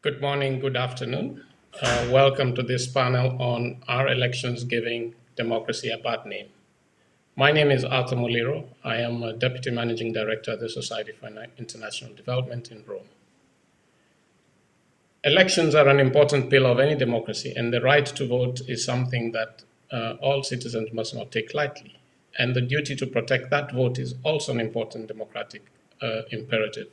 Good morning, good afternoon. Welcome to this panel on Are Elections Giving Democracy a Bad Name? My name is Arthur Muliro. I am a Deputy Managing Director at the Society for International Development in Rome. Elections are an important pillar of any democracy, and the right to vote is something that all citizens must not take lightly. And the duty to protect that vote is also an important democratic imperative.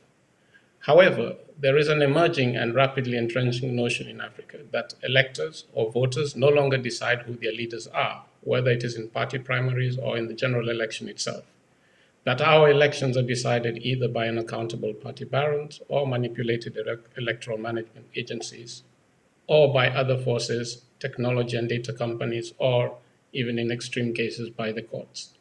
However, there is an emerging and rapidly entrenching notion in Africa that electors or voters no longer decide who their leaders are, whether it is in party primaries or in the general election itself. That our elections are decided either by unaccountable party barons or manipulated electoral management agencies, or by other forces, technology and data companies, or even in extreme cases by the courts.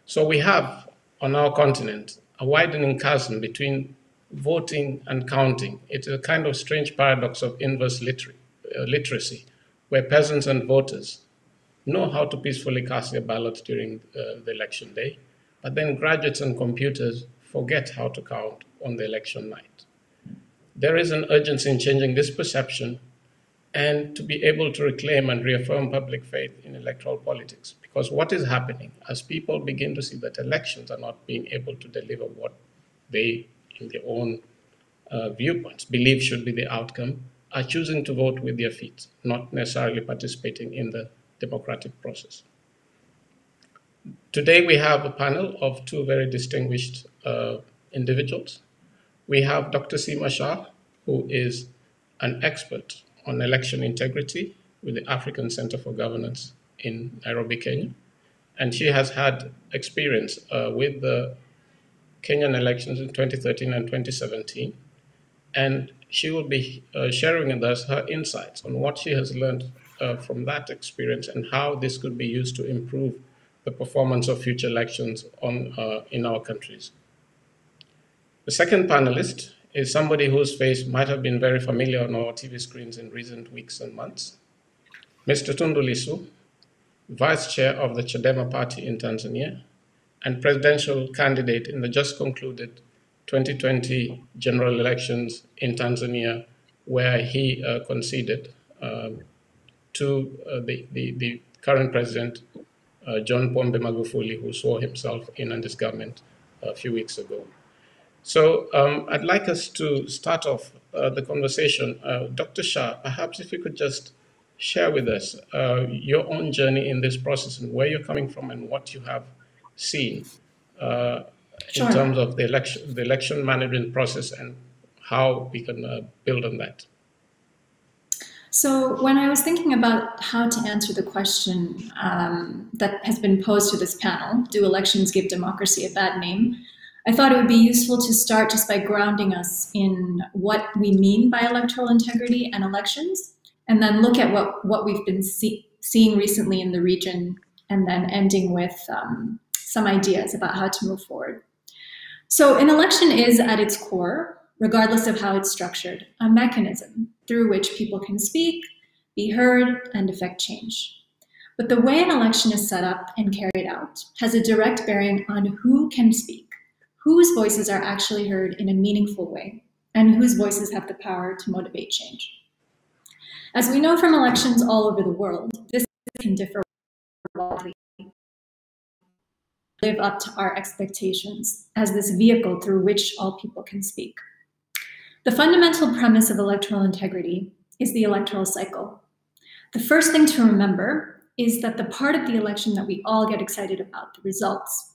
So we have on our continent a widening chasm between voting and counting. It's a kind of strange paradox of inverse literacy, where peasants and voters know how to peacefully cast their ballots during the election day, but then graduates and computers forget how to count on the election night. There is an urgency in changing this perception and to be able to reclaim and reaffirm public faith in electoral politics. Because what is happening as people begin to see that elections are not being able to deliver what they, in their own viewpoints, believe should be the outcome, are choosing to vote with their feet, not necessarily participating in the democratic process. Today we have a panel of two very distinguished individuals. We have Dr. Seema Shah, who is an expert on election integrity with the African Center for Governance in Nairobi, Kenya. And she has had experience with the Kenyan elections in 2013 and 2017. And she will be sharing with us her insights on what she has learned from that experience and how this could be used to improve the performance of future elections in our countries. The second panelist is somebody whose face might have been very familiar on our TV screens in recent weeks and months, Mr. Tundu Lissu, Vice Chair of the CHADEMA party in Tanzania, and presidential candidate in the just concluded 2020 general elections in Tanzania, where he conceded to the current president, John Pombe Magufuli, who swore himself in on this government a few weeks ago. So I'd like us to start off the conversation. Dr. Shah, perhaps if you could just share with us your own journey in this process and where you're coming from and what you have seen in terms of the election management process and how we can build on that. So when I was thinking about how to answer the question that has been posed to this panel, do elections give democracy a bad name? I thought it would be useful to start just by grounding us in what we mean by electoral integrity and elections, and then look at what we've been seeing recently in the region, and then ending with some ideas about how to move forward. So an election is, at its core, regardless of how it's structured, a mechanism through which people can speak, be heard, and affect change. But the way an election is set up and carried out has a direct bearing on who can speak, whose voices are actually heard in a meaningful way, and whose voices have the power to motivate change. As we know from elections all over the world, this can differ widely, live up to our expectations as this vehicle through which all people can speak. The fundamental premise of electoral integrity is the electoral cycle. The first thing to remember is that the part of the election that we all get excited about, the results,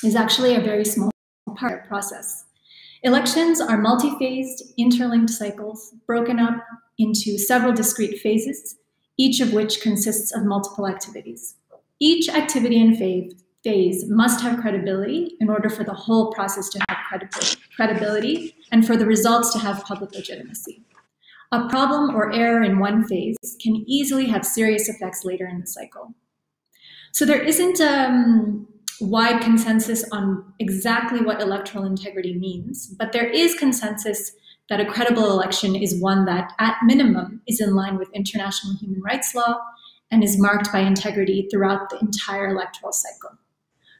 is actually a very small part of the process. Elections are multi-phased, interlinked cycles broken up into several discrete phases, each of which consists of multiple activities. Each activity and phase must have credibility in order for the whole process to have credibility and for the results to have public legitimacy. A problem or error in one phase can easily have serious effects later in the cycle. So there isn't wide consensus on exactly what electoral integrity means, but there is consensus that a credible election is one that, at minimum, is in line with international human rights law and is marked by integrity throughout the entire electoral cycle.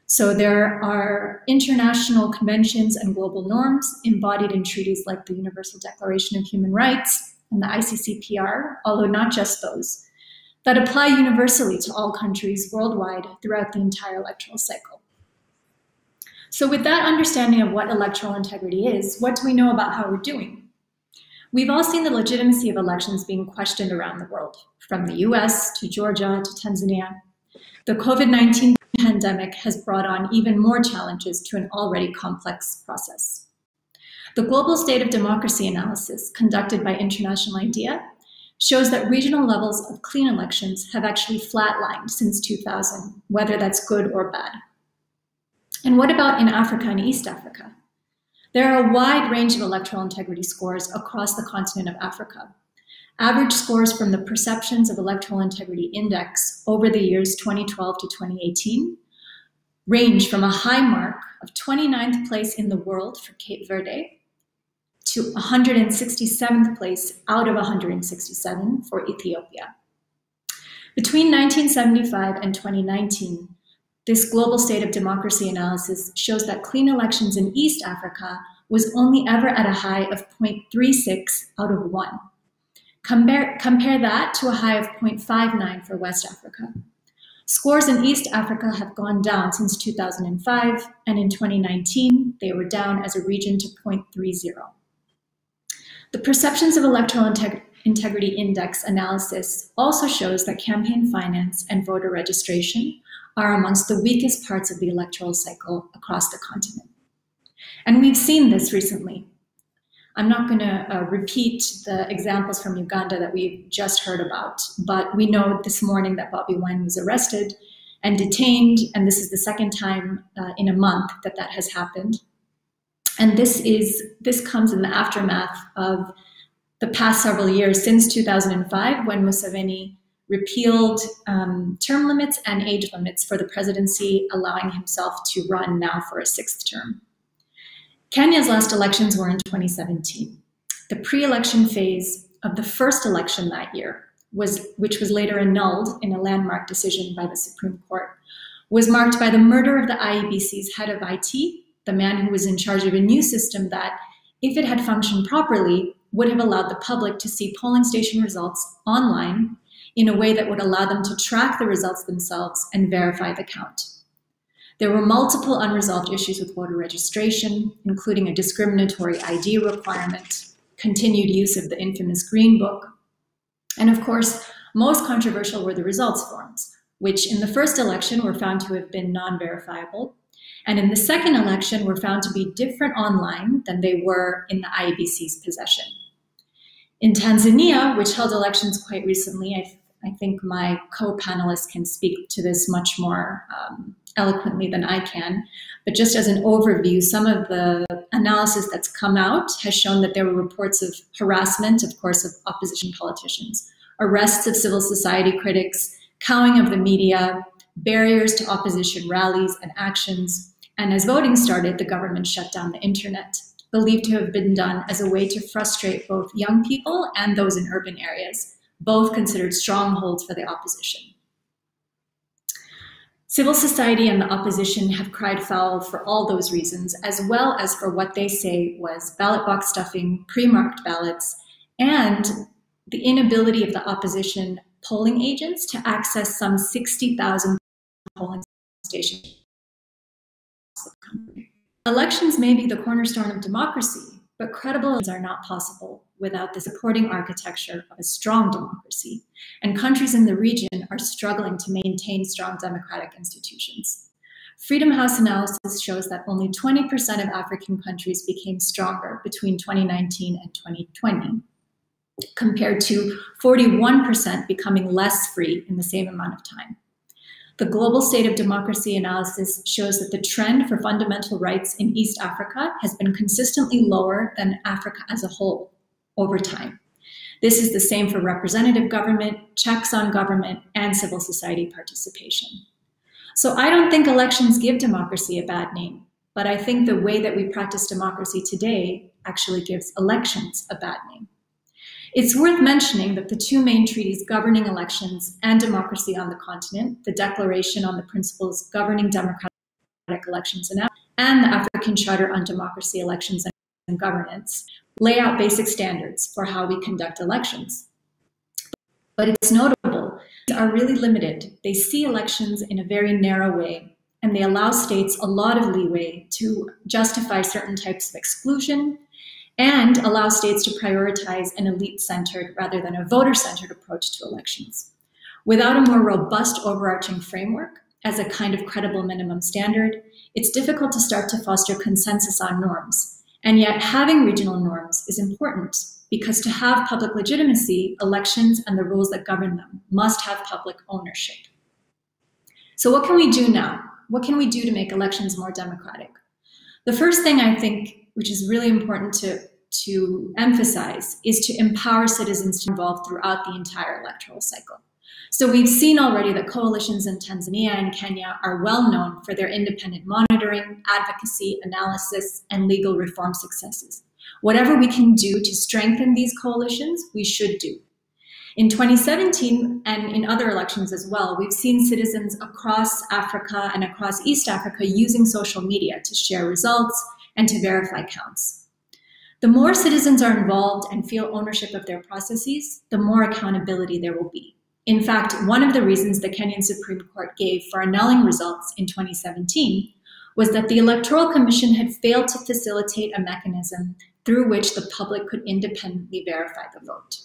So there are international conventions and global norms embodied in treaties like the Universal Declaration of Human Rights and the ICCPR, although not just those, that apply universally to all countries worldwide throughout the entire electoral cycle. So with that understanding of what electoral integrity is, what do we know about how we're doing? We've all seen the legitimacy of elections being questioned around the world, from the US to Georgia to Tanzania. The COVID-19 pandemic has brought on even more challenges to an already complex process. The Global State of Democracy analysis conducted by International IDEA shows that regional levels of clean elections have actually flatlined since 2000, whether that's good or bad. And what about in Africa and East Africa? There are a wide range of electoral integrity scores across the continent of Africa. Average scores from the Perceptions of Electoral Integrity Index over the years 2012 to 2018 range from a high mark of 29th place in the world for Cape Verde to 167th place out of 167 for Ethiopia. Between 1975 and 2019, this Global State of Democracy analysis shows that clean elections in East Africa was only ever at a high of 0.36 out of 1. Compare that to a high of 0.59 for West Africa. Scores in East Africa have gone down since 2005, and in 2019, they were down as a region to 0.30. The Perceptions of Electoral Integrity Index analysis also shows that campaign finance and voter registration are amongst the weakest parts of the electoral cycle across the continent. And we've seen this recently. I'm not going to repeat the examples from Uganda that we've just heard about, but we know this morning that Bobby Wine was arrested and detained, and this is the second time in a month that that has happened. And this comes in the aftermath of the past several years since 2005, when Museveni repealed term limits and age limits for the presidency, allowing himself to run now for a 6th term. Kenya's last elections were in 2017. The pre-election phase of the first election that year, which was later annulled in a landmark decision by the Supreme Court, was marked by the murder of the IEBC's head of IT, the man who was in charge of a new system that, if it had functioned properly, would have allowed the public to see polling station results online in a way that would allow them to track the results themselves and verify the count. There were multiple unresolved issues with voter registration, including a discriminatory ID requirement, continued use of the infamous Green Book, and of course, most controversial were the results forms, which in the first election were found to have been non-verifiable, and in the second election were found to be different online than they were in the IEBC's possession. In Tanzania, which held elections quite recently, I think my co-panelists can speak to this much more eloquently than I can, but just as an overview, some of the analysis that's come out has shown that there were reports of harassment, of course, of opposition politicians, arrests of civil society critics, cowing of the media, barriers to opposition rallies and actions, and as voting started, the government shut down the internet, believed to have been done as a way to frustrate both young people and those in urban areas, both considered strongholds for the opposition. Civil society and the opposition have cried foul for all those reasons, as well as for what they say was ballot box stuffing, pre-marked ballots, and the inability of the opposition polling agents to access some 60,000 polling stations. Elections may be the cornerstone of democracy, but credible elections are not possible without the supporting architecture of a strong democracy, and countries in the region are struggling to maintain strong democratic institutions. Freedom House analysis shows that only 20% of African countries became stronger between 2019 and 2020, compared to 41% becoming less free in the same amount of time. The Global State of Democracy analysis shows that the trend for fundamental rights in East Africa has been consistently lower than Africa as a whole over time. This is the same for representative government, checks on government, and civil society participation. So I don't think elections give democracy a bad name, but I think the way that we practice democracy today actually gives elections a bad name. It's worth mentioning that the two main treaties governing elections and democracy on the continent, the Declaration on the Principles Governing Democratic elections and the African Charter on Democracy, Elections, and Governance lay out basic standards for how we conduct elections. But it's notable, these are really limited. They see elections in a very narrow way, and they allow states a lot of leeway to justify certain types of exclusion and allow states to prioritize an elite-centered rather than a voter-centered approach to elections. Without a more robust overarching framework, as a kind of credible minimum standard, it's difficult to start to foster consensus on norms. And yet having regional norms is important because to have public legitimacy, elections and the rules that govern them must have public ownership. So what can we do now? What can we do to make elections more democratic? The first thing I think, which is really important to emphasize, is to empower citizens to be involved throughout the entire electoral cycle. So we've seen already that coalitions in Tanzania and Kenya are well known for their independent monitoring, advocacy, analysis, and legal reform successes. Whatever we can do to strengthen these coalitions, we should do. In 2017 and in other elections as well, we've seen citizens across Africa and across East Africa using social media to share results and to verify counts. The more citizens are involved and feel ownership of their processes, the more accountability there will be. In fact, one of the reasons the Kenyan Supreme Court gave for annulling results in 2017 was that the Electoral Commission had failed to facilitate a mechanism through which the public could independently verify the vote.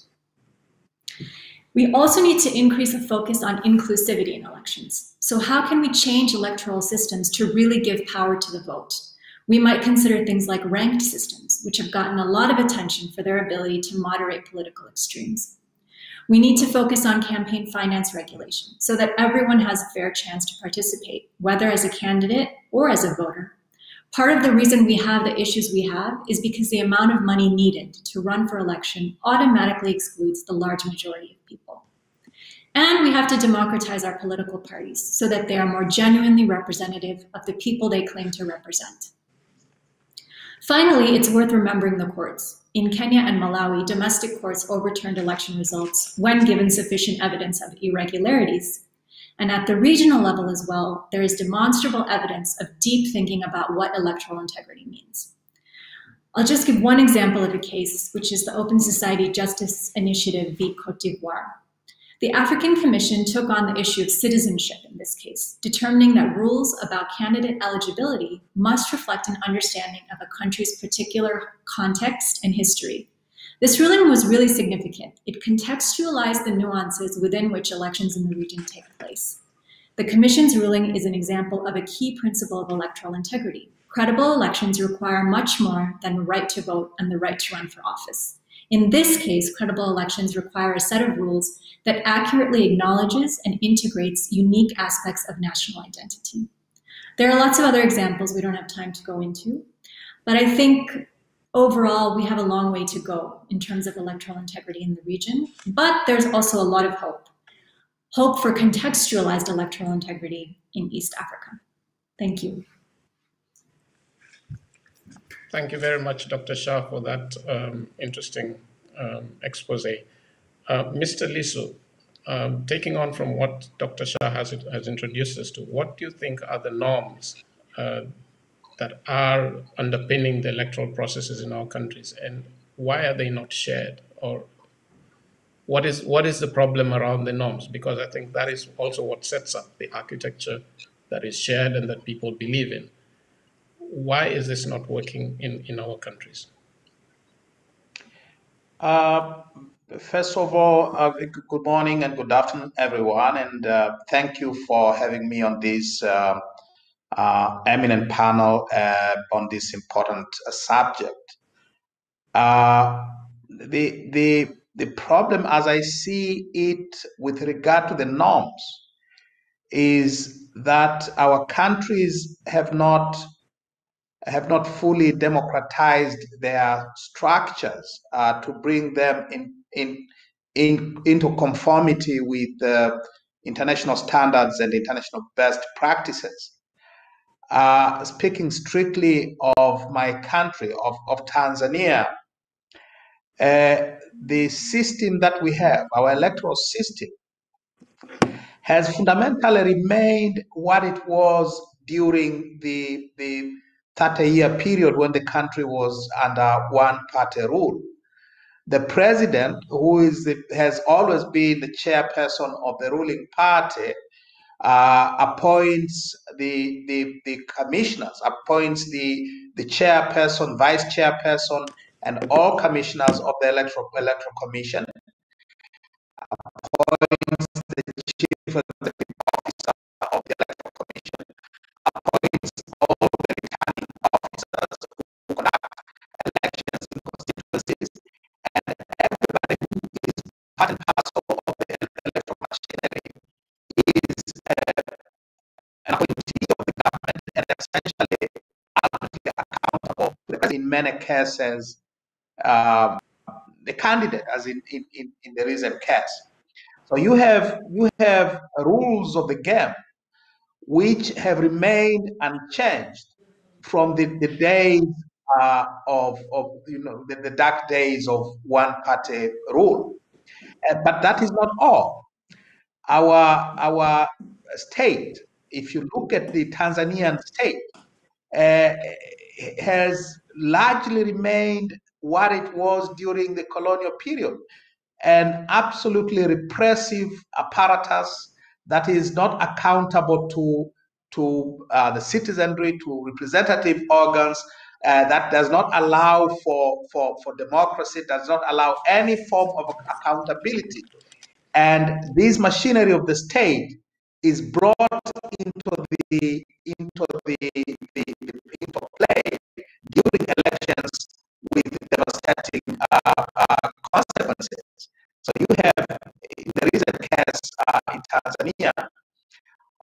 We also need to increase a focus on inclusivity in elections. So how can we change electoral systems to really give power to the vote? We might consider things like ranked systems, which have gotten a lot of attention for their ability to moderate political extremes. We need to focus on campaign finance regulation so that everyone has a fair chance to participate, whether as a candidate or as a voter. Part of the reason we have the issues we have is because the amount of money needed to run for election automatically excludes the large majority of people. And we have to democratize our political parties so that they are more genuinely representative of the people they claim to represent. Finally, it's worth remembering the courts. In Kenya and Malawi, domestic courts overturned election results when given sufficient evidence of irregularities. And at the regional level as well, there is demonstrable evidence of deep thinking about what electoral integrity means. I'll just give one example of a case, which is the Open Society Justice Initiative v. Côte d'Ivoire. The African Commission took on the issue of citizenship in this case, determining that rules about candidate eligibility must reflect an understanding of a country's particular context and history. This ruling was really significant. It contextualized the nuances within which elections in the region take place. The Commission's ruling is an example of a key principle of electoral integrity. Credible elections require much more than the right to vote and the right to run for office. In this case, credible elections require a set of rules that accurately acknowledges and integrates unique aspects of national identity. There are lots of other examples we don't have time to go into, but I think overall we have a long way to go in terms of electoral integrity in the region, but there's also a lot of hope. Hope for contextualized electoral integrity in East Africa. Thank you. Thank you very much, Dr. Shah, for that interesting expose. Mr. Lissu, taking on from what Dr. Shah has introduced us to, what do you think are the norms that are underpinning the electoral processes in our countries, and why are they not shared? Or what is the problem around the norms? Because I think that is also what sets up the architecture that is shared and that people believe in. Why is this not working in our countries? First of all, good morning and good afternoon, everyone, and thank you for having me on this eminent panel on this important subject. The problem, as I see it, with regard to the norms, is that our countries have not fully democratized their structures to bring them into conformity with international standards and international best practices. Speaking strictly of my country, of Tanzania, the system that we have, our electoral system, has fundamentally remained what it was during the 30-year period when the country was under one-party rule. The president, who has always been the chairperson of the ruling party, appoints the commissioners, appoints the chairperson, vice chairperson, and all commissioners of the electoral commission, appoints the chief executive officer of the electoral commission, appoints all the returning officers who conduct elections in constituencies, and everybody who is part and parcel of the electoral machinery is an appointee of the government and essentially ultimately accountable. In many cases, the candidate, as in the recent case. So you have rules of the game which have remained unchanged from the days of the dark days of one-party rule. But that is not all. Our state, if you look at the Tanzanian state, has largely remained what it was during the colonial period, an absolutely repressive apparatus that is not accountable to the citizenry, to representative organs, that does not allow for democracy, does not allow any form of accountability. And this machinery of the state is brought into play during elections with devastating consequences. So you have the recent case in Tanzania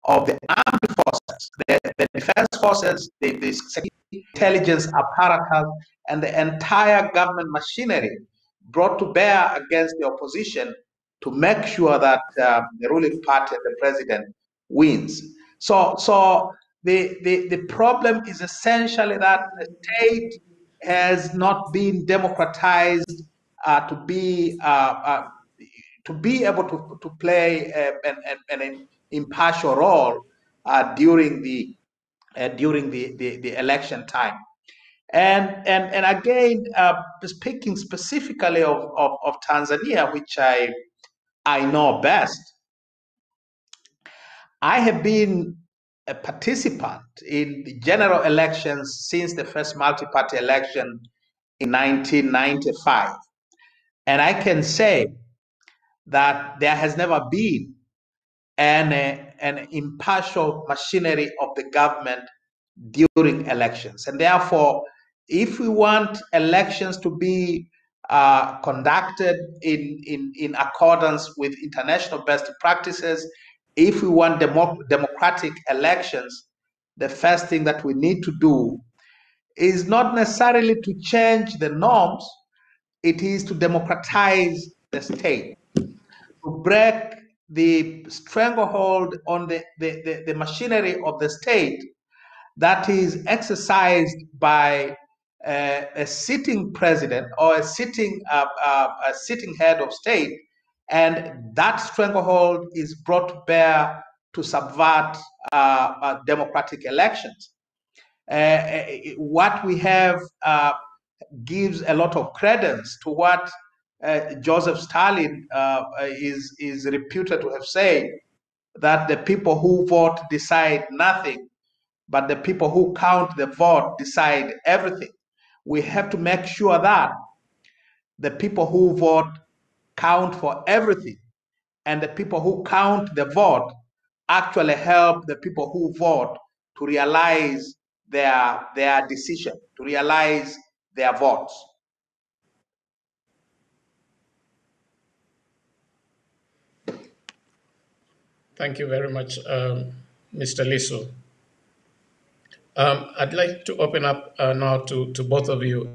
of the armed forces, the defense forces, the security intelligence apparatus, and the entire government machinery brought to bear against the opposition to make sure that the ruling party and the president wins. So the problem is essentially that the state has not been democratized to be able to play an impartial role during the election time. And again, speaking specifically of Tanzania, which I know best, I have been a participant in the general elections since the first multi-party election in 1995. And I can say that there has never been an impartial machinery of the government during elections. And therefore, if we want elections to be conducted in accordance with international best practices, if we want democratic elections, the first thing that we need to do is not necessarily to change the norms, it is to democratize the state, to break the stranglehold on the machinery of the state that is exercised by a sitting president or a sitting head of state, and that stranglehold is brought to bear to subvert democratic elections. What we have gives a lot of credence to what Joseph Stalin is reputed to have said, that the people who vote decide nothing, but the people who count the vote decide everything. We have to make sure that the people who vote count for everything, and the people who count the vote actually help the people who vote to realize their decision, to realize their votes. Thank you very much, Mr. Lissu. I'd like to open up now to both of you.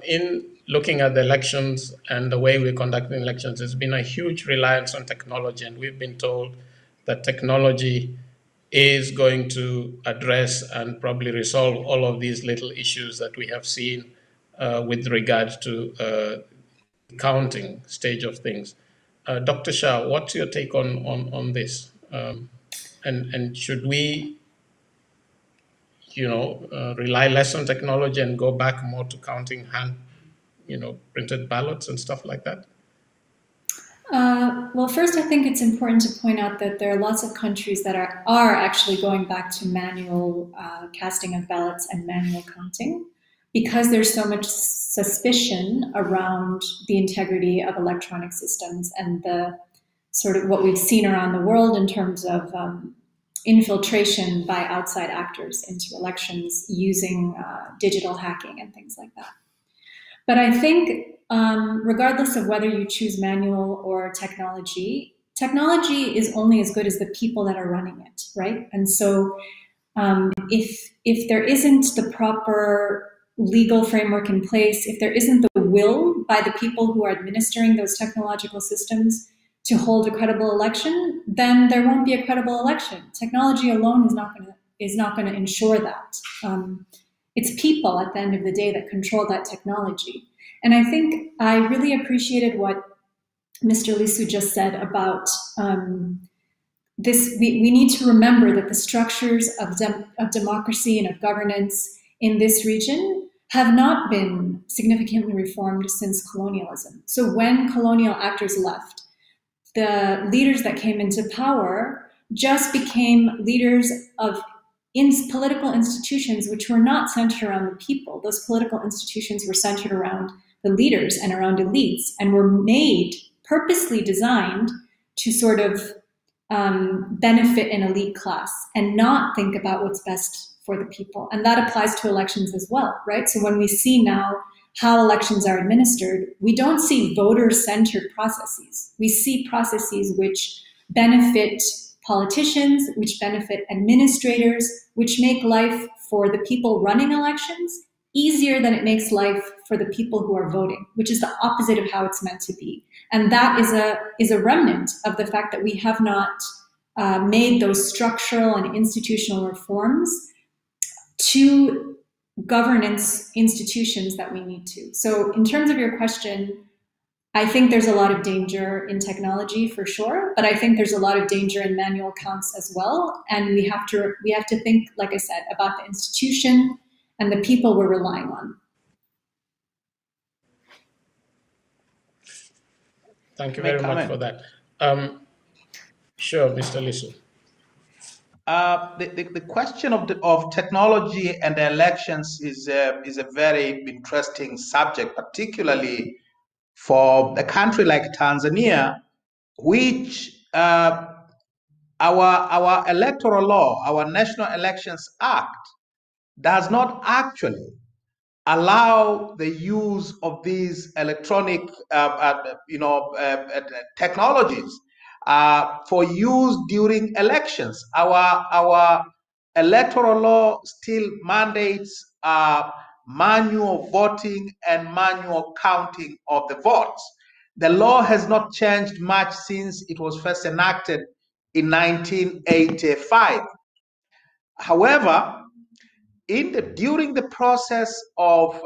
In looking at the elections and the way we conduct elections, there's been a huge reliance on technology, and we've been told that technology is going to address and probably resolve all of these little issues that we have seen with regard to counting stage of things. Dr. Shah, what's your take on this? And should we rely less on technology and go back more to counting hand, printed ballots and stuff like that? Well, first, I think it's important to point out that there are lots of countries that are actually going back to manual casting of ballots and manual counting, because there's so much suspicion around the integrity of electronic systems and the sort of what we've seen around the world in terms of infiltration by outside actors into elections using digital hacking and things like that. But I think regardless of whether you choose manual or technology, technology is only as good as the people that are running it, right? And so if there isn't the proper legal framework in place, if there isn't the will by the people who are administering those technological systems to hold a credible election, then there won't be a credible election. Technology alone is not going to ensure that. It's people at the end of the day that control that technology. And I think I really appreciated what Mr. Lissu just said about this. We need to remember that the structures of democracy and of governance in this region have not been significantly reformed since colonialism. So when colonial actors left, the leaders that came into power just became leaders of political institutions which were not centered around the people. Those political institutions were centered around the leaders and around elites, and were made, purposely designed to sort of benefit an elite class and not think about what's best for the people. And that applies to elections as well, right? So when we see now how elections are administered, we don't see voter-centered processes. We see processes which benefit politicians, which benefit administrators, which make life for the people running elections easier than it makes life for the people who are voting, which is the opposite of how it's meant to be. And that is a remnant of the fact that we have not made those structural and institutional reforms to governance institutions that we need to. So in terms of your question, I think there's a lot of danger in technology for sure, but I think there's a lot of danger in manual counts as well. And we have to think, like I said, about the institution and the people we're relying on. Thank you very much for that. Sure, Mr. Lissu. The question of technology and the elections is a very interesting subject, particularly for a country like Tanzania, which our electoral law, our National Elections Act, does not actually allow the use of these electronic technologies for use during elections. Our electoral law still mandates manual voting and manual counting of the votes. The law has not changed much since it was first enacted in 1985. However, during the process of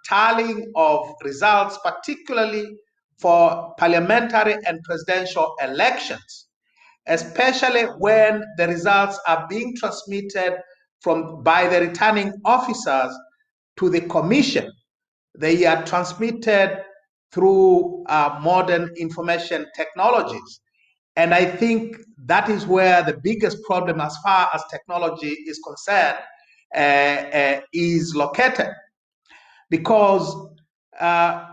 tallying of results, particularly for parliamentary and presidential elections, especially when the results are being transmitted by the returning officers to the commission, they are transmitted through modern information technologies. And I think that is where the biggest problem as far as technology is concerned is located, because a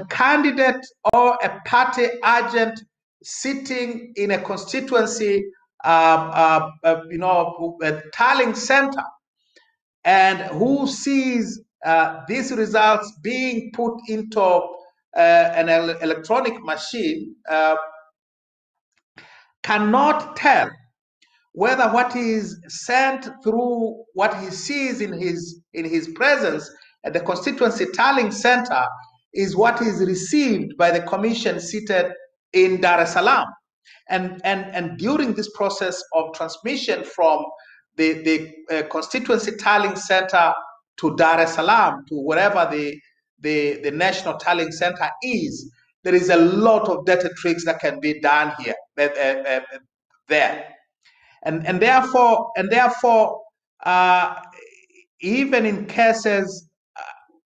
candidate or a party agent sitting in a constituency, a tallying center, and who sees these results being put into an electronic machine cannot tell whether what is sent through what he sees in his presence at the constituency tallying center is what is received by the commission seated in Dar es Salaam. And during this process of transmission from the constituency tallying center to Dar es Salaam, to wherever the national tallying center is, there is a lot of data tricks that can be done here, there. And therefore, even in cases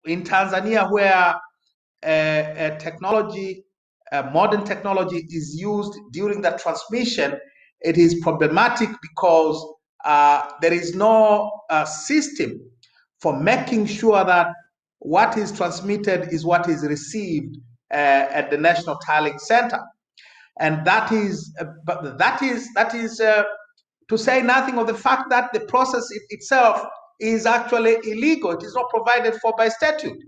in Tanzania where modern technology is used during the transmission, it is problematic because there is no system for making sure that what is transmitted is what is received at the National Tallying Center, and that is to say nothing of the fact that the process itself is actually illegal. It is not provided for by statute.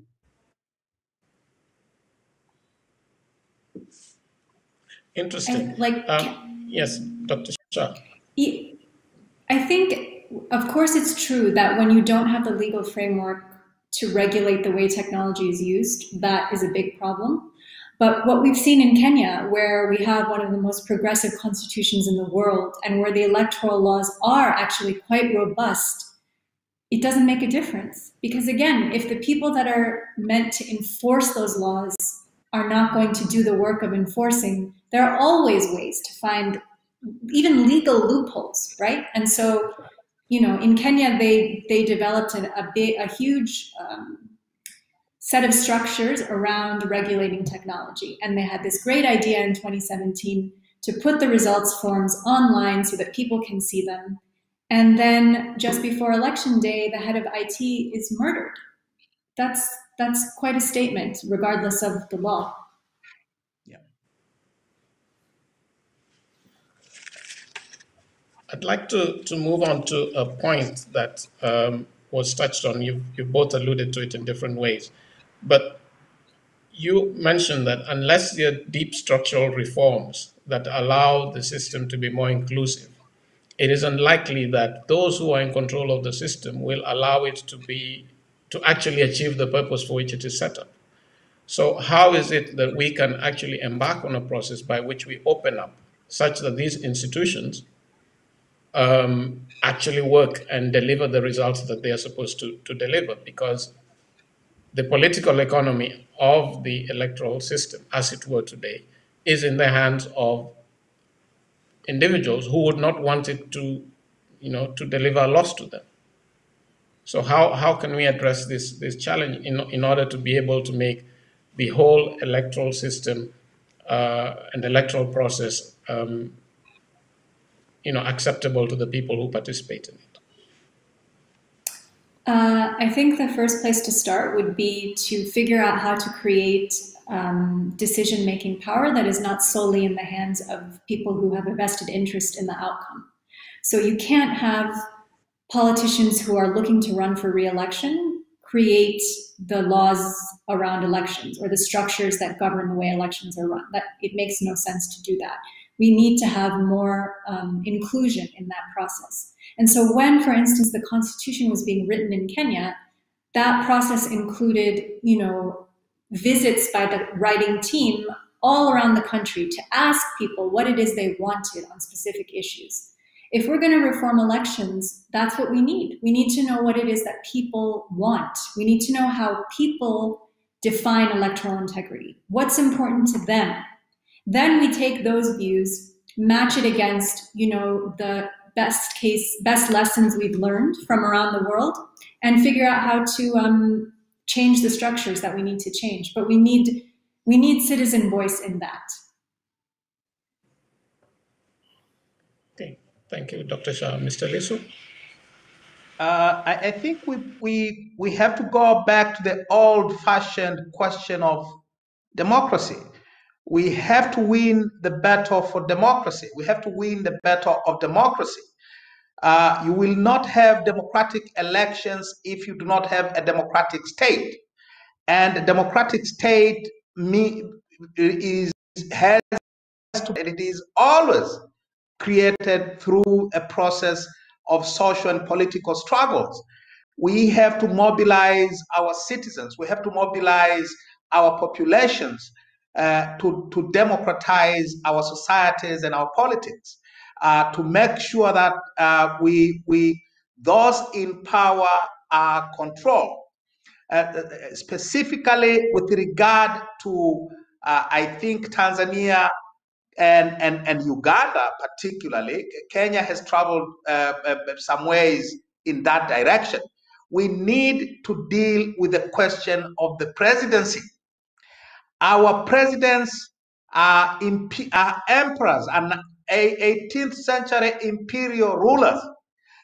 Interesting. Yes, Dr. Shah. I think, of course, it's true that when you don't have the legal framework to regulate the way technology is used, that is a big problem. But what we've seen in Kenya, where we have one of the most progressive constitutions in the world and where the electoral laws are actually quite robust, it doesn't make a difference. Because again, if the people that are meant to enforce those laws are not going to do the work of enforcing, there are always ways to find even legal loopholes, right? And so, you know, in Kenya, they developed a huge set of structures around regulating technology. And they had this great idea in 2017 to put the results forms online so that people can see them. And then just before election day, the head of IT is murdered. That's quite a statement, regardless of the law. Yeah. I'd like to move on to a point that was touched on. You both alluded to it in different ways. But you mentioned that unless there are deep structural reforms that allow the system to be more inclusive, it is unlikely that those who are in control of the system will allow it to actually achieve the purpose for which it is set up. So how is it that we can actually embark on a process by which we open up such that these institutions actually work and deliver the results that they are supposed to deliver? Because the political economy of the electoral system, as it were today, is in the hands of individuals who would not want it to, to deliver a loss to them. So how can we address this challenge in order to be able to make the whole electoral system and electoral process, acceptable to the people who participate in it? I think the first place to start would be to figure out how to create decision-making power that is not solely in the hands of people who have a vested interest in the outcome. So you can't have politicians who are looking to run for re-election create the laws around elections or the structures that govern the way elections are run. That it makes no sense to do that. We need to have more inclusion in that process. And so when, for instance, the Constitution was being written in Kenya, that process included, visits by the writing team all around the country to ask people what it is they wanted on specific issues. If we're going to reform elections, that's what we need. We need to know what it is that people want. We need to know how people define electoral integrity. What's important to them? Then we take those views, match it against, the best lessons we've learned from around the world, and figure out how to change the structures that we need to change. But we need citizen voice in that. Okay, thank you, Dr. Shah. Mr. Lissu? I think we have to go back to the old-fashioned question of democracy. We have to win the battle for democracy. We have to win the battle of democracy. You will not have democratic elections if you do not have a democratic state. And a democratic state it is always created through a process of social and political struggles. We have to mobilize our citizens. We have to mobilize our populations to democratize our societies and our politics, to make sure that those in power are controlled. Specifically with regard to, I think, Tanzania and Uganda particularly. Kenya has traveled some ways in that direction. We need to deal with the question of the presidency. Our presidents are emperors and 18th century imperial rulers.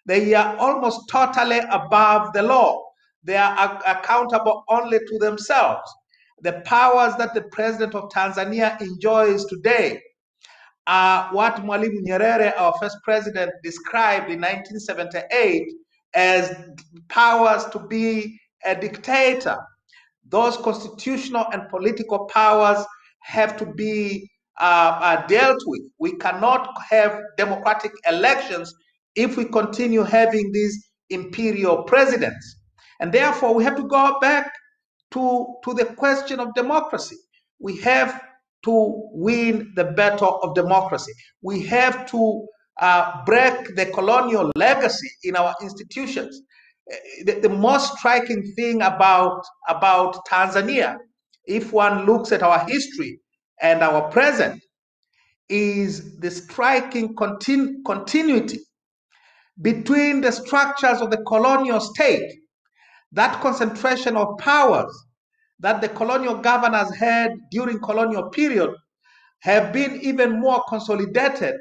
They are almost totally above the law. They are accountable only to themselves. The powers that the president of Tanzania enjoys today are what Mwalimu Nyerere, our first president, described in 1978 as powers to be a dictator. Those constitutional and political powers have to be dealt with. We cannot have democratic elections if we continue having these imperial presidents. And therefore, we have to go back to the question of democracy. We have to win the battle of democracy. We have to break the colonial legacy in our institutions. The most striking thing about Tanzania, if one looks at our history and our present, is the striking continuity between the structures of the colonial state, that concentration of powers that the colonial governors had during colonial period have been even more consolidated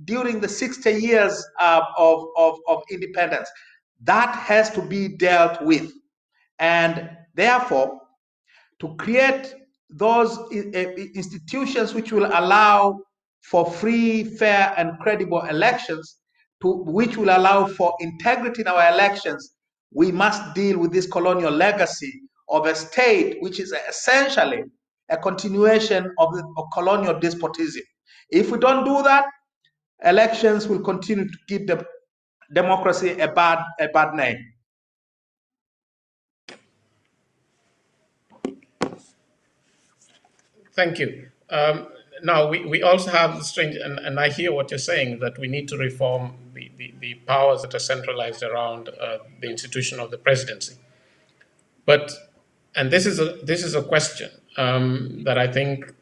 during the 60 years of independence. That has to be dealt with. And therefore, to create those institutions which will allow for free, fair, and credible elections, which will allow for integrity in our elections, we must deal with this colonial legacy of a state which is essentially a continuation of colonial despotism. If we don't do that, elections will continue to give the democracy a bad name. Thank you. Now, we also have the strange, and I hear what you're saying, that we need to reform the powers that are centralized around the institution of the presidency. But, and this is a question that I think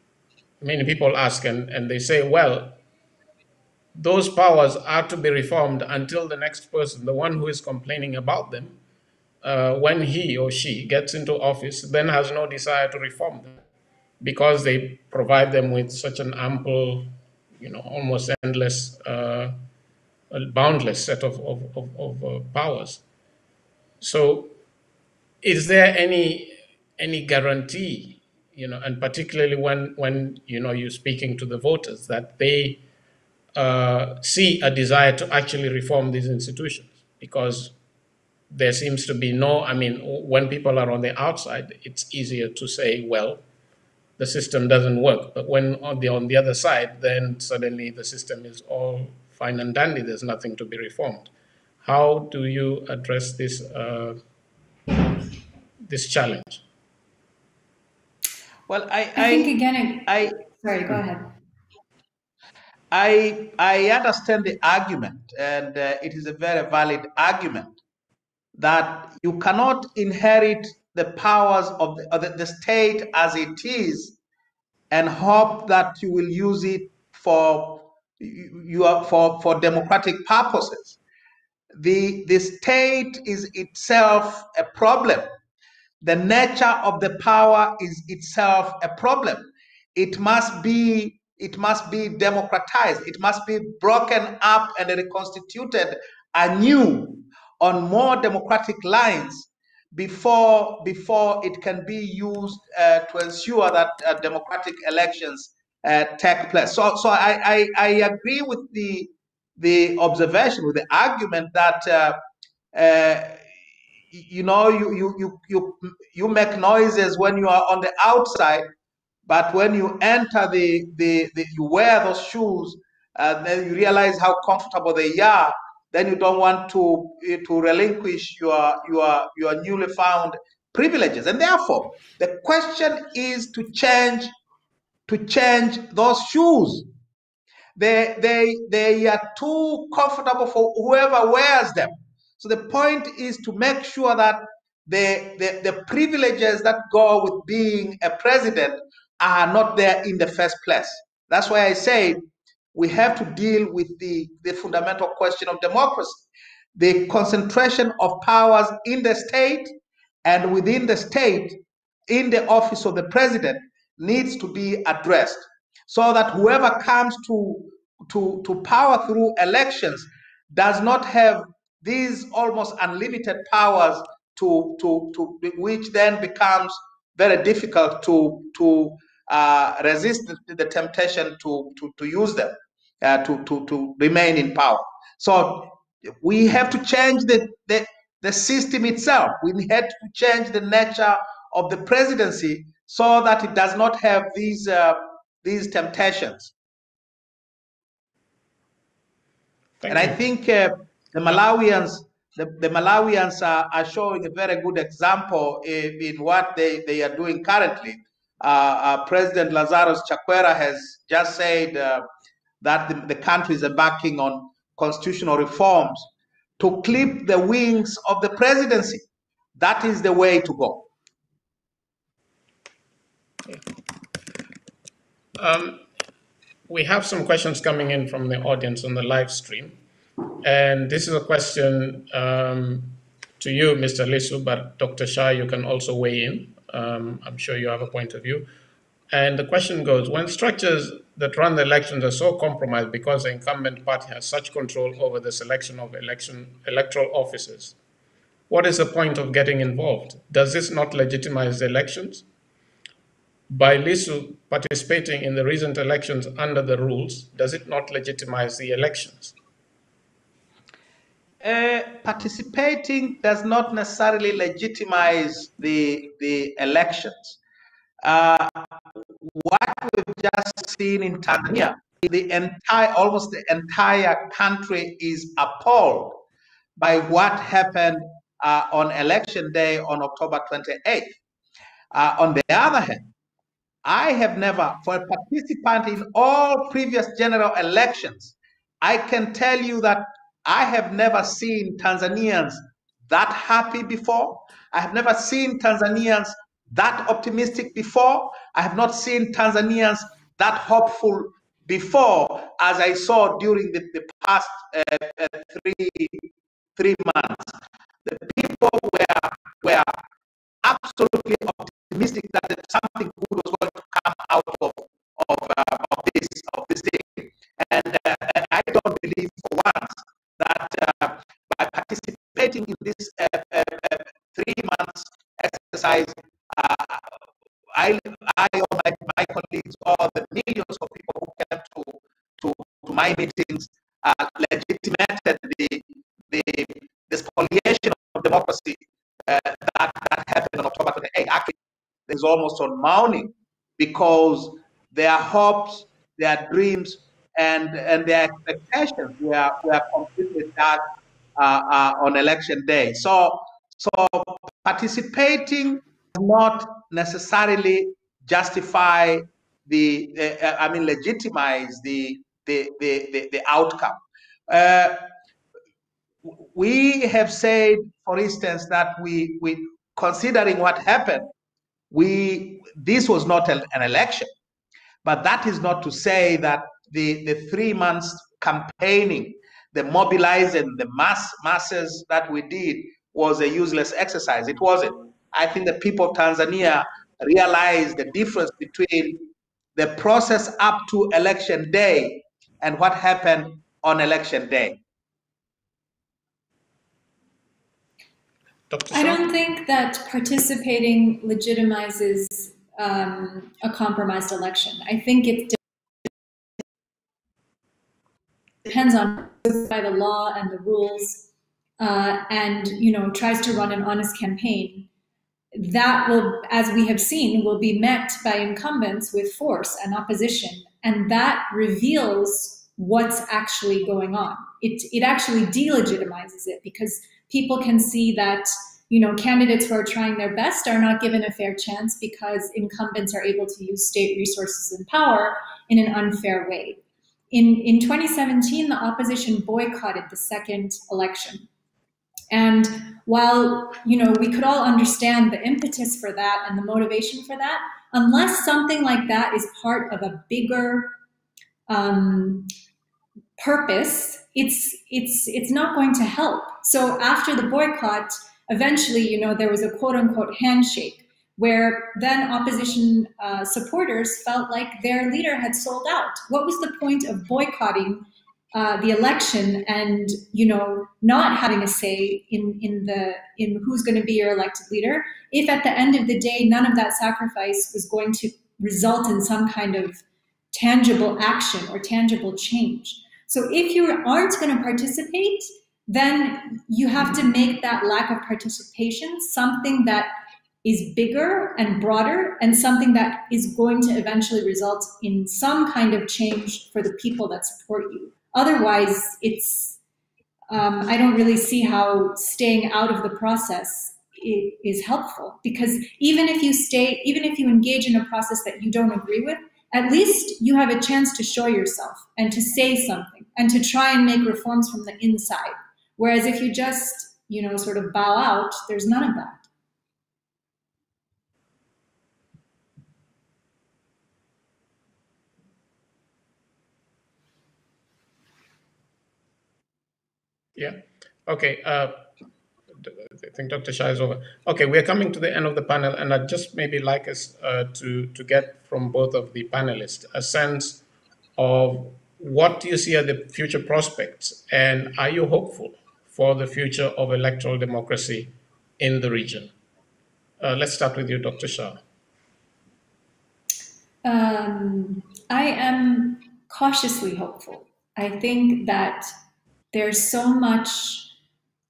many people ask, and they say, well, those powers are to be reformed until the next person, the one who is complaining about them, when he or she gets into office, then has no desire to reform them, because they provide them with such an ample, almost endless, boundless set of powers. So is there any guarantee, and particularly when you're speaking to the voters, that they see a desire to actually reform these institutions? Because there seems to be when people are on the outside, it's easier to say, well, the system doesn't work. But when on the other side, then suddenly the system is all fine and dandy. There's nothing to be reformed. How do you address this this challenge? Well, I think again. Sorry, go ahead. I understand the argument, and it is a very valid argument, that you cannot inherit the powers of the state as it is and hope that you will use it for democratic purposes. The state is itself a problem. The nature of the power is itself a problem. It must be democratized. It must be broken up and reconstituted anew on more democratic lines before it can be used to ensure that democratic elections take place. So I agree with the observation, with the argument that you make noises when you are on the outside, but when you enter you wear those shoes, then you realize how comfortable they are. Then you don't want to relinquish your newly found privileges. And therefore, the question is to change those shoes. They are too comfortable for whoever wears them. So the point is to make sure that the privileges that go with being a president are not there in the first place. That's why I say we have to deal with the fundamental question of democracy. the concentration of powers in the state and within the state in the office of the president needs to be addressed so that whoever comes to power through elections does not have these almost unlimited powers which then becomes very difficult to resist the temptation to use them to remain in power. So we have to change the system itself. We had to change the nature of the presidency so that it does not have these temptations. Thank And I you. think the Malawians are showing a very good example in what they are doing currently. President Lazarus Chakwera has just said that the country is embarking on constitutional reforms to clip the wings of the presidency. That is the way to go. We have some questions coming in from the audience on the live stream. And this is a question to you, Mr. Lissu, but Dr. Shah, you can also weigh in. I'm sure you have a point of view. And the question goes, when structures that run the elections are so compromised because the incumbent party has such control over the selection of electoral officers, what is the point of getting involved? Does this not legitimize the elections? By Lissu participating in the recent elections under the rules, does it not legitimize the elections? Participating does not necessarily legitimize the elections. What we've just seen in Tanzania, almost the entire country is appalled by what happened on election day on October 28th. On the other hand, I have never, for a participant in all previous general elections, I can tell you that I have never seen Tanzanians that happy before. I have never seen Tanzanians that optimistic before. I have not seen Tanzanians that hopeful before, as I saw during the past 3 months. The people were absolutely optimistic that something good was going to come out of this thing, and I don't believe for once that by participating in this 3 months exercise, I or my colleagues or the millions of people who came to my meetings legitimated the spoliation of democracy that happened on October 28th. Actually, there's almost on mourning because their hopes, their dreams, and their expectations were completely dashed on election day. So participating does not necessarily justify legitimize the outcome. We have said, for instance, that we considering what happened, this was not an election, but that is not to say that the 3 months campaigning, the mobilizing, the masses that we did was a useless exercise. It wasn't. I think the people of Tanzania realized the difference between the process up to election day and what happened on election day. I don't think that participating legitimizes a compromised election. I think it depends on by the law and the rules, and tries to run an honest campaign. That will, as we have seen, will be met by incumbents with force and opposition, and that reveals what's actually going on. It actually delegitimizes it because people can see that candidates who are trying their best are not given a fair chance because incumbents are able to use state resources and power in an unfair way. In 2017, the opposition boycotted the second election. And while we could all understand the impetus for that and the motivation for that, unless something like that is part of a bigger purpose, it's not going to help. So after the boycott, eventually, you know, there was a quote unquote handshake where then opposition supporters felt like their leader had sold out. What was the point of boycotting the election and, you know, not having a say in who's going to be your elected leader, if at the end of the day none of that sacrifice was going to result in some kind of tangible action or tangible change? So if you aren't going to participate, then you have to make that lack of participation something that is bigger and broader and something that is going to eventually result in some kind of change for the people that support you. Otherwise, it's I don't really see how staying out of the process is helpful, because even if you engage in a process that you don't agree with, at least you have a chance to show yourself and to say something and to try and make reforms from the inside. Whereas if you just, you know, sort of bow out, there's none of that. Yeah. Okay. I think Dr. Shah is over. Okay, we're coming to the end of the panel, and I'd just maybe like us to get from both of the panelists a sense of what do you see are the future prospects, and are you hopeful for the future of electoral democracy in the region? Let's start with you, Dr. Shah. I am cautiously hopeful. I think that there's so much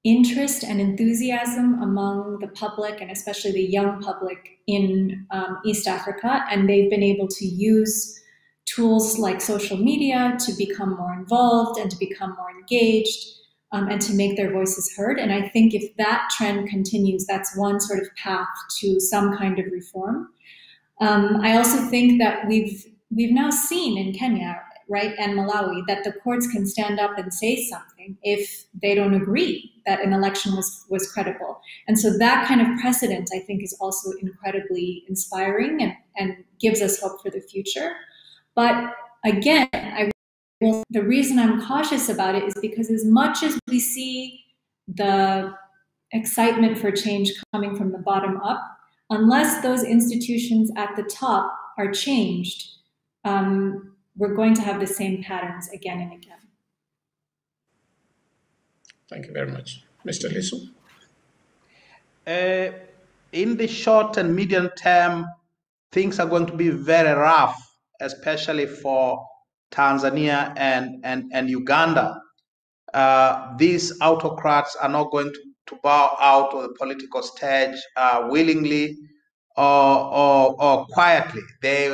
interest and enthusiasm among the public, and especially the young public in East Africa, and they've been able to use tools like social media to become more involved and to become more engaged and to make their voices heard. And I think if that trend continues, that's one sort of path to some kind of reform. I also think that we've now seen in Kenya, right, and Malawi, that the courts can stand up and say something if they don't agree that an election was credible. And so that kind of precedent, I think, is also incredibly inspiring and gives us hope for the future. But again, the reason I'm cautious about it is because as much as we see the excitement for change coming from the bottom up, unless those institutions at the top are changed, we're going to have the same patterns again and again. Thank you very much. Mr. Lissu? In the short and medium term, things are going to be very rough, especially for Tanzania and Uganda. These autocrats are not going to bow out of the political stage willingly or quietly. They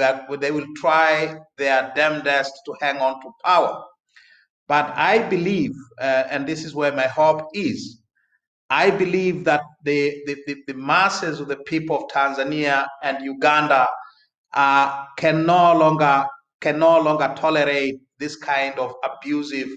will try their damnedest to hang on to power. But I believe, and this is where my hope is, I believe that the masses of the people of Tanzania and Uganda can no longer tolerate this kind of abusive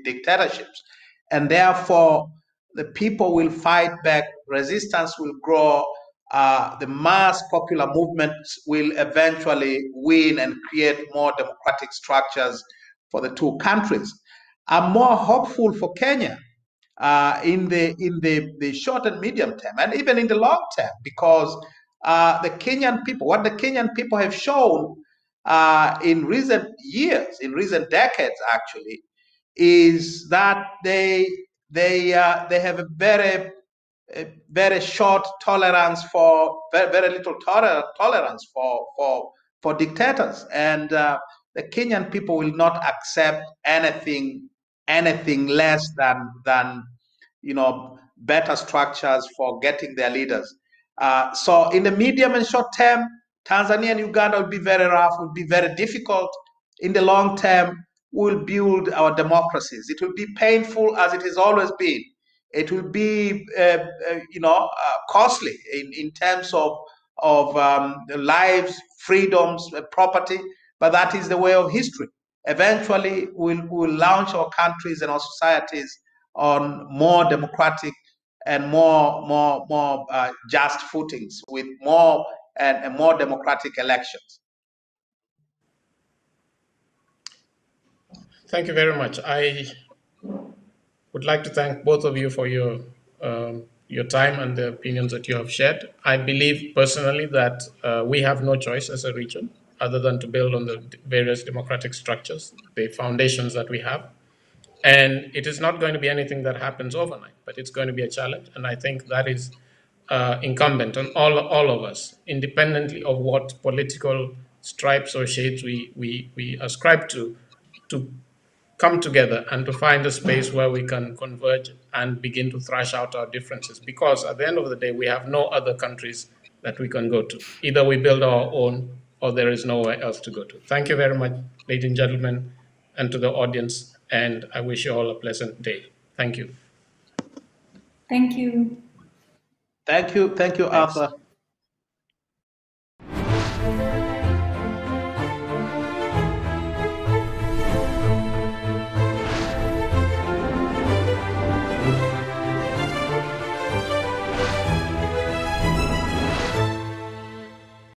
dictatorships, and therefore the people will fight back. Resistance will grow. The mass popular movements will eventually win and create more democratic structures for the two countries. I'm more hopeful for Kenya in the short and medium term, and even in the long term, because the Kenyan people, what the Kenyan people have shown in recent years, in recent decades, actually, is that they have a very short tolerance for very little tolerance for dictators, and the Kenyan people will not accept anything less than better structures for getting their leaders. So in the medium and short term, Tanzania and Uganda will be very rough, will be very difficult. In the long term, we'll build our democracies. It will be painful, as it has always been. It will be costly in terms of lives, freedoms, property, but that is the way of history. Eventually, we'll launch our countries and our societies on more democratic and more just footings, with more and more democratic elections. Thank you very much. I would like to thank both of you for your time and the opinions that you have shared. I believe personally that we have no choice as a region other than to build on the various democratic structures, the foundations that we have. And it is not going to be anything that happens overnight, but it's going to be a challenge. And I think that is incumbent on all of us, independently of what political stripes or shades we ascribe to come together and to find a space where we can converge and begin to thrash out our differences. Because at the end of the day, we have no other countries that we can go to. Either we build our own or there is nowhere else to go to. Thank you very much, ladies and gentlemen, and to the audience. And I wish you all a pleasant day. Thank you. Thank you. Thank you, Thanks. Arthur.